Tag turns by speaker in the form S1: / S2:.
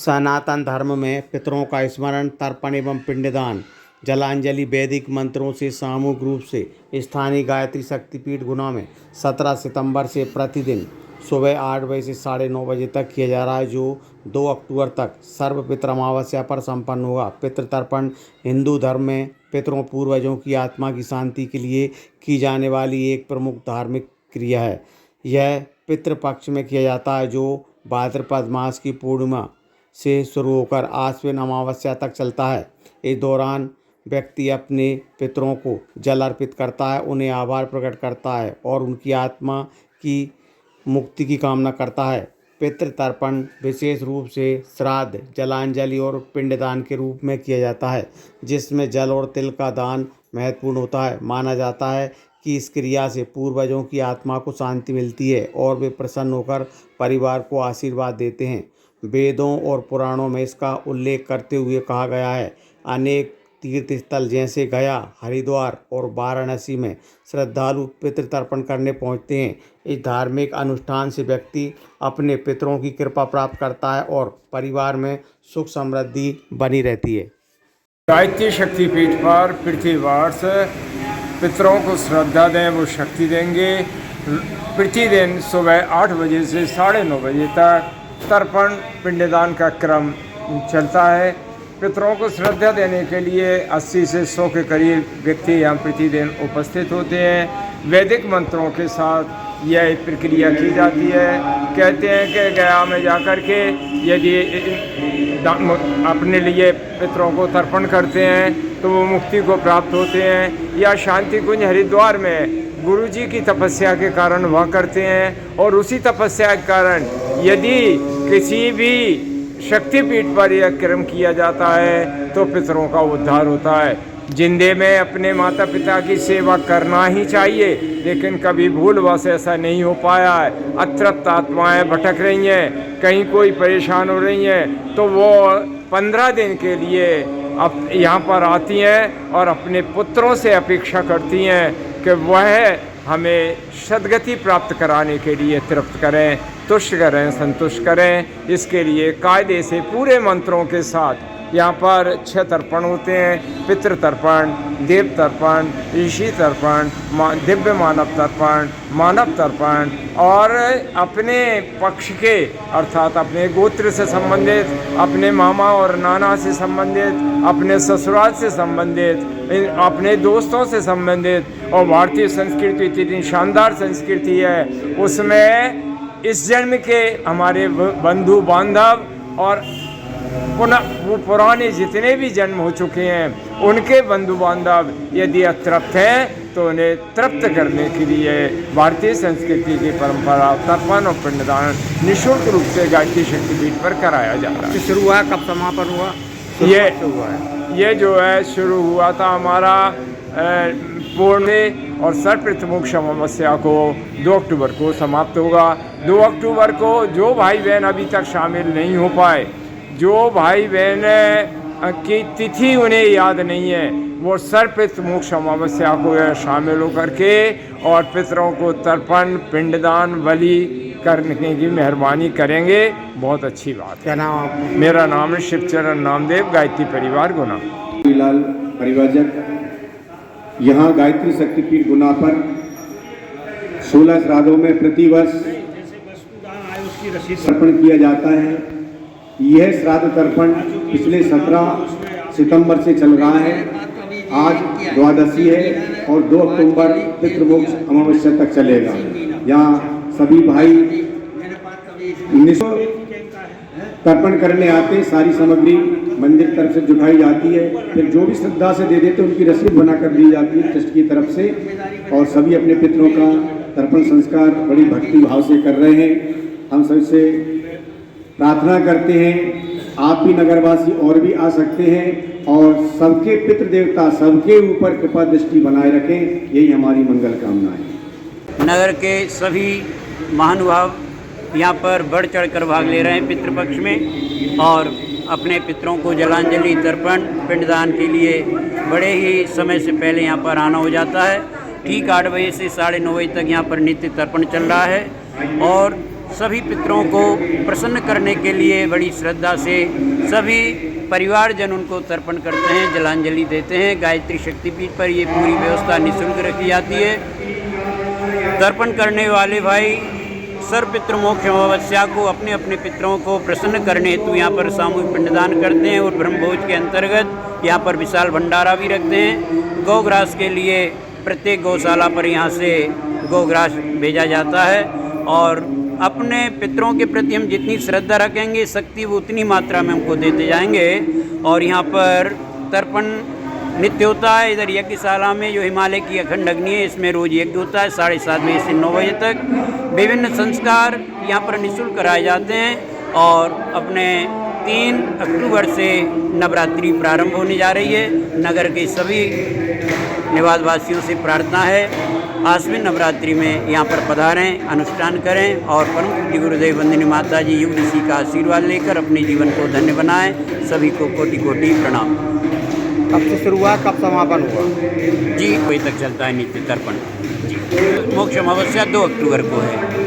S1: सनातन धर्म में पितरों का स्मरण, तर्पण एवं पिंडदान, जलांजलि वैदिक मंत्रों से सामूहिक रूप से स्थानीय गायत्री शक्तिपीठ गुना में 17 सितंबर से प्रतिदिन सुबह 8 बजे से 9:30 बजे तक किया जा रहा है, जो 2 अक्टूबर तक सर्वपितृ अमावस्या पर संपन्न होगा। पितृतर्पण हिंदू धर्म में पितरों पूर्वजों की आत्मा की शांति के लिए की जाने वाली एक प्रमुख धार्मिक क्रिया है। यह पितृपक्ष में किया जाता है, जो भाद्रपद मास की पूर्णिमा से शुरू होकर आश्विन अमावस्या तक चलता है। इस दौरान व्यक्ति अपने पितरों को जल अर्पित करता है, उन्हें आभार प्रकट करता है और उनकी आत्मा की मुक्ति की कामना करता है। पितृतर्पण विशेष रूप से श्राद्ध, जलांजलि और पिंडदान के रूप में किया जाता है, जिसमें जल और तिल का दान महत्वपूर्ण होता है। माना जाता है कि इस क्रिया से पूर्वजों की आत्मा को शांति मिलती है और वे प्रसन्न होकर परिवार को आशीर्वाद देते हैं। वेदों और पुराणों में इसका उल्लेख करते हुए कहा गया है, अनेक तीर्थ स्थल जैसे गया, हरिद्वार और वाराणसी में श्रद्धालु पितृतर्पण करने पहुंचते हैं। इस धार्मिक अनुष्ठान से व्यक्ति अपने पितरों की कृपा प्राप्त करता है और परिवार में सुख समृद्धि बनी रहती है।
S2: गायत्री शक्तिपीठ पर प्रतिवर्ष पितरों को श्रद्धा दें, वो शक्ति देंगे। प्रतिदिन सुबह 8 बजे से 9:30 बजे तक तर्पण पिंडदान का क्रम चलता है। पितरों को श्रद्धा देने के लिए 80 से 100 के करीब व्यक्ति यहाँ प्रतिदिन उपस्थित होते हैं। वैदिक मंत्रों के साथ यह प्रक्रिया की जाती है। कहते हैं कि गया में जाकर के यदि अपने लिए पितरों को तर्पण करते हैं तो वो मुक्ति को प्राप्त होते हैं, या शांति कुंज हरिद्वार में गुरु जी की तपस्या के कारण वह करते हैं। और उसी तपस्या के कारण यदि किसी भी शक्तिपीठ पर यह कर्म किया जाता है तो पितरों का उद्धार होता है। जिंदे में अपने माता पिता की सेवा करना ही चाहिए, लेकिन कभी भूलवश ऐसा नहीं हो पाया है। अतृप्त आत्माएं भटक रही हैं, कहीं कोई परेशान हो रही हैं, तो वो 15 दिन के लिए अब यहाँ पर आती हैं और अपने पुत्रों से अपेक्षा करती हैं कि वह हमें सद्गति प्राप्त कराने के लिए तृप्त करें, तुष्ट करें, संतुष्ट करें। इसके लिए कायदे से पूरे मंत्रों के साथ यहाँ पर 6 तर्पण होते हैं। पितृतर्पण, देव तर्पण, ऋषि तर्पण, दिव्य मानव तर्पण, मानव तर्पण और अपने पक्ष के अर्थात अपने गोत्र से संबंधित, अपने मामा और नाना से संबंधित, अपने ससुराल से संबंधित, अपने दोस्तों से संबंधित। और भारतीय संस्कृति इतनी शानदार संस्कृति है, उसमें इस जन्म के हमारे बंधु बांधव और पुनः वो पुराने जितने भी जन्म हो चुके हैं उनके बंधु बांधव यदि अतृप्त हैं तो उन्हें तृप्त करने के लिए भारतीय संस्कृति की परंपरा तर्पण और पिंडदान निःशुल्क रूप से गायत्री शक्तिपीठ पर कराया जा रहा है।
S1: शुरू हुआ, कब समापन हुआ?
S2: ये जो है शुरू हुआ था हमारा पूर्ण और सर्वप्रमुख अमावस्या को 2 अक्टूबर को समाप्त होगा। 2 अक्टूबर को जो भाई बहन अभी तक शामिल नहीं हो पाए, जो भाई बहन की तिथि उन्हें याद नहीं है, वो सर्वप्रमुख अमावस्या को शामिल होकर के और पितरों को तर्पण पिंडदान बलि करने की मेहरबानी करेंगे। बहुत अच्छी बात है।
S1: क्या नाम आपका?
S2: मेरा नाम है शिवचरण नामदेव, गायत्री परिवार गुना।
S3: लाल परिवाजक यहाँ गायत्री शक्तिपीठ गुना पर 16 श्राद्धों में प्रतिवर्ष तर्पण किया जाता है। यह श्राद्ध तर्पण पिछले 17 सितंबर से चल रहा है। आज द्वादशी है और 2 अक्टूबर पितृमोक्ष अमावस्या तक चलेगा। यहाँ सभी भाई तर्पण करने आते, सारी सामग्री मंदिर तरफ से जुटाई जाती है, फिर जो भी श्रद्धा से दे देते उनकी रसीद बनाकर दी जाती है ट्रस्ट की तरफ से। और सभी अपने पितरों का तर्पण संस्कार बड़ी भक्ति भाव से कर रहे हैं। हम सबसे प्रार्थना करते हैं आप भी नगरवासी और भी आ सकते हैं और सबके पितृ देवता सबके ऊपर कृपा दृष्टि बनाए रखें, यही हमारी मंगल कामना है।
S4: नगर के सभी महानुभाव यहाँ पर बढ़ चढ़कर भाग ले रहे हैं पितृपक्ष में और अपने पितरों को जलांजलि तर्पण पिंडदान के लिए बड़े ही समय से पहले यहाँ पर आना हो जाता है। ठीक 8 बजे से 9:30 बजे तक यहाँ पर नित्य तर्पण चल रहा है और सभी पितरों को प्रसन्न करने के लिए बड़ी श्रद्धा से सभी परिवारजन उनको तर्पण करते हैं, जलांजलि देते हैं। गायत्री शक्तिपीठ पर ये पूरी व्यवस्था निःशुल्क रखी जाती है। तर्पण करने वाले भाई सर्व पितृमोक्ष अमावस्या को अपने अपने पितरों को प्रसन्न करने हेतु यहाँ पर सामूहिक पिंडदान करते हैं और ब्रह्मभोज के अंतर्गत यहाँ पर विशाल भंडारा भी रखते हैं। गौग्रास के लिए प्रत्येक गौशाला पर यहाँ से गौग्रास भेजा जाता है और अपने पितरों के प्रति हम जितनी श्रद्धा रखेंगे शक्ति वो उतनी मात्रा में हमको देते जाएंगे। और यहाँ पर तर्पण नित्य होता है। इधर यज्ञशाला में जो हिमालय की अखंड अग्नि है इसमें रोज यज्ञ होता है 7:30 बजे से 9 बजे तक। विभिन्न संस्कार यहाँ पर निःशुल्क कराए जाते हैं और अपने 3 अक्टूबर से नवरात्रि प्रारंभ होने जा रही है। नगर के सभी निवासवासियों से प्रार्थना है आश्विन नवरात्रि में यहाँ पर पधारें, अनुष्ठान करें और परम पूज्य गुरुदेव वंदनी माता जी युग ऋषि का आशीर्वाद लेकर अपने जीवन को धन्य बनाएं। सभी को कोटि कोटि प्रणाम।
S1: कब से शुरू हुआ, कब समापन हुआ?
S4: जी, कोई तक चलता है नित्य तर्पण। जी, मोक्ष अमावस्या 2 अक्टूबर को है।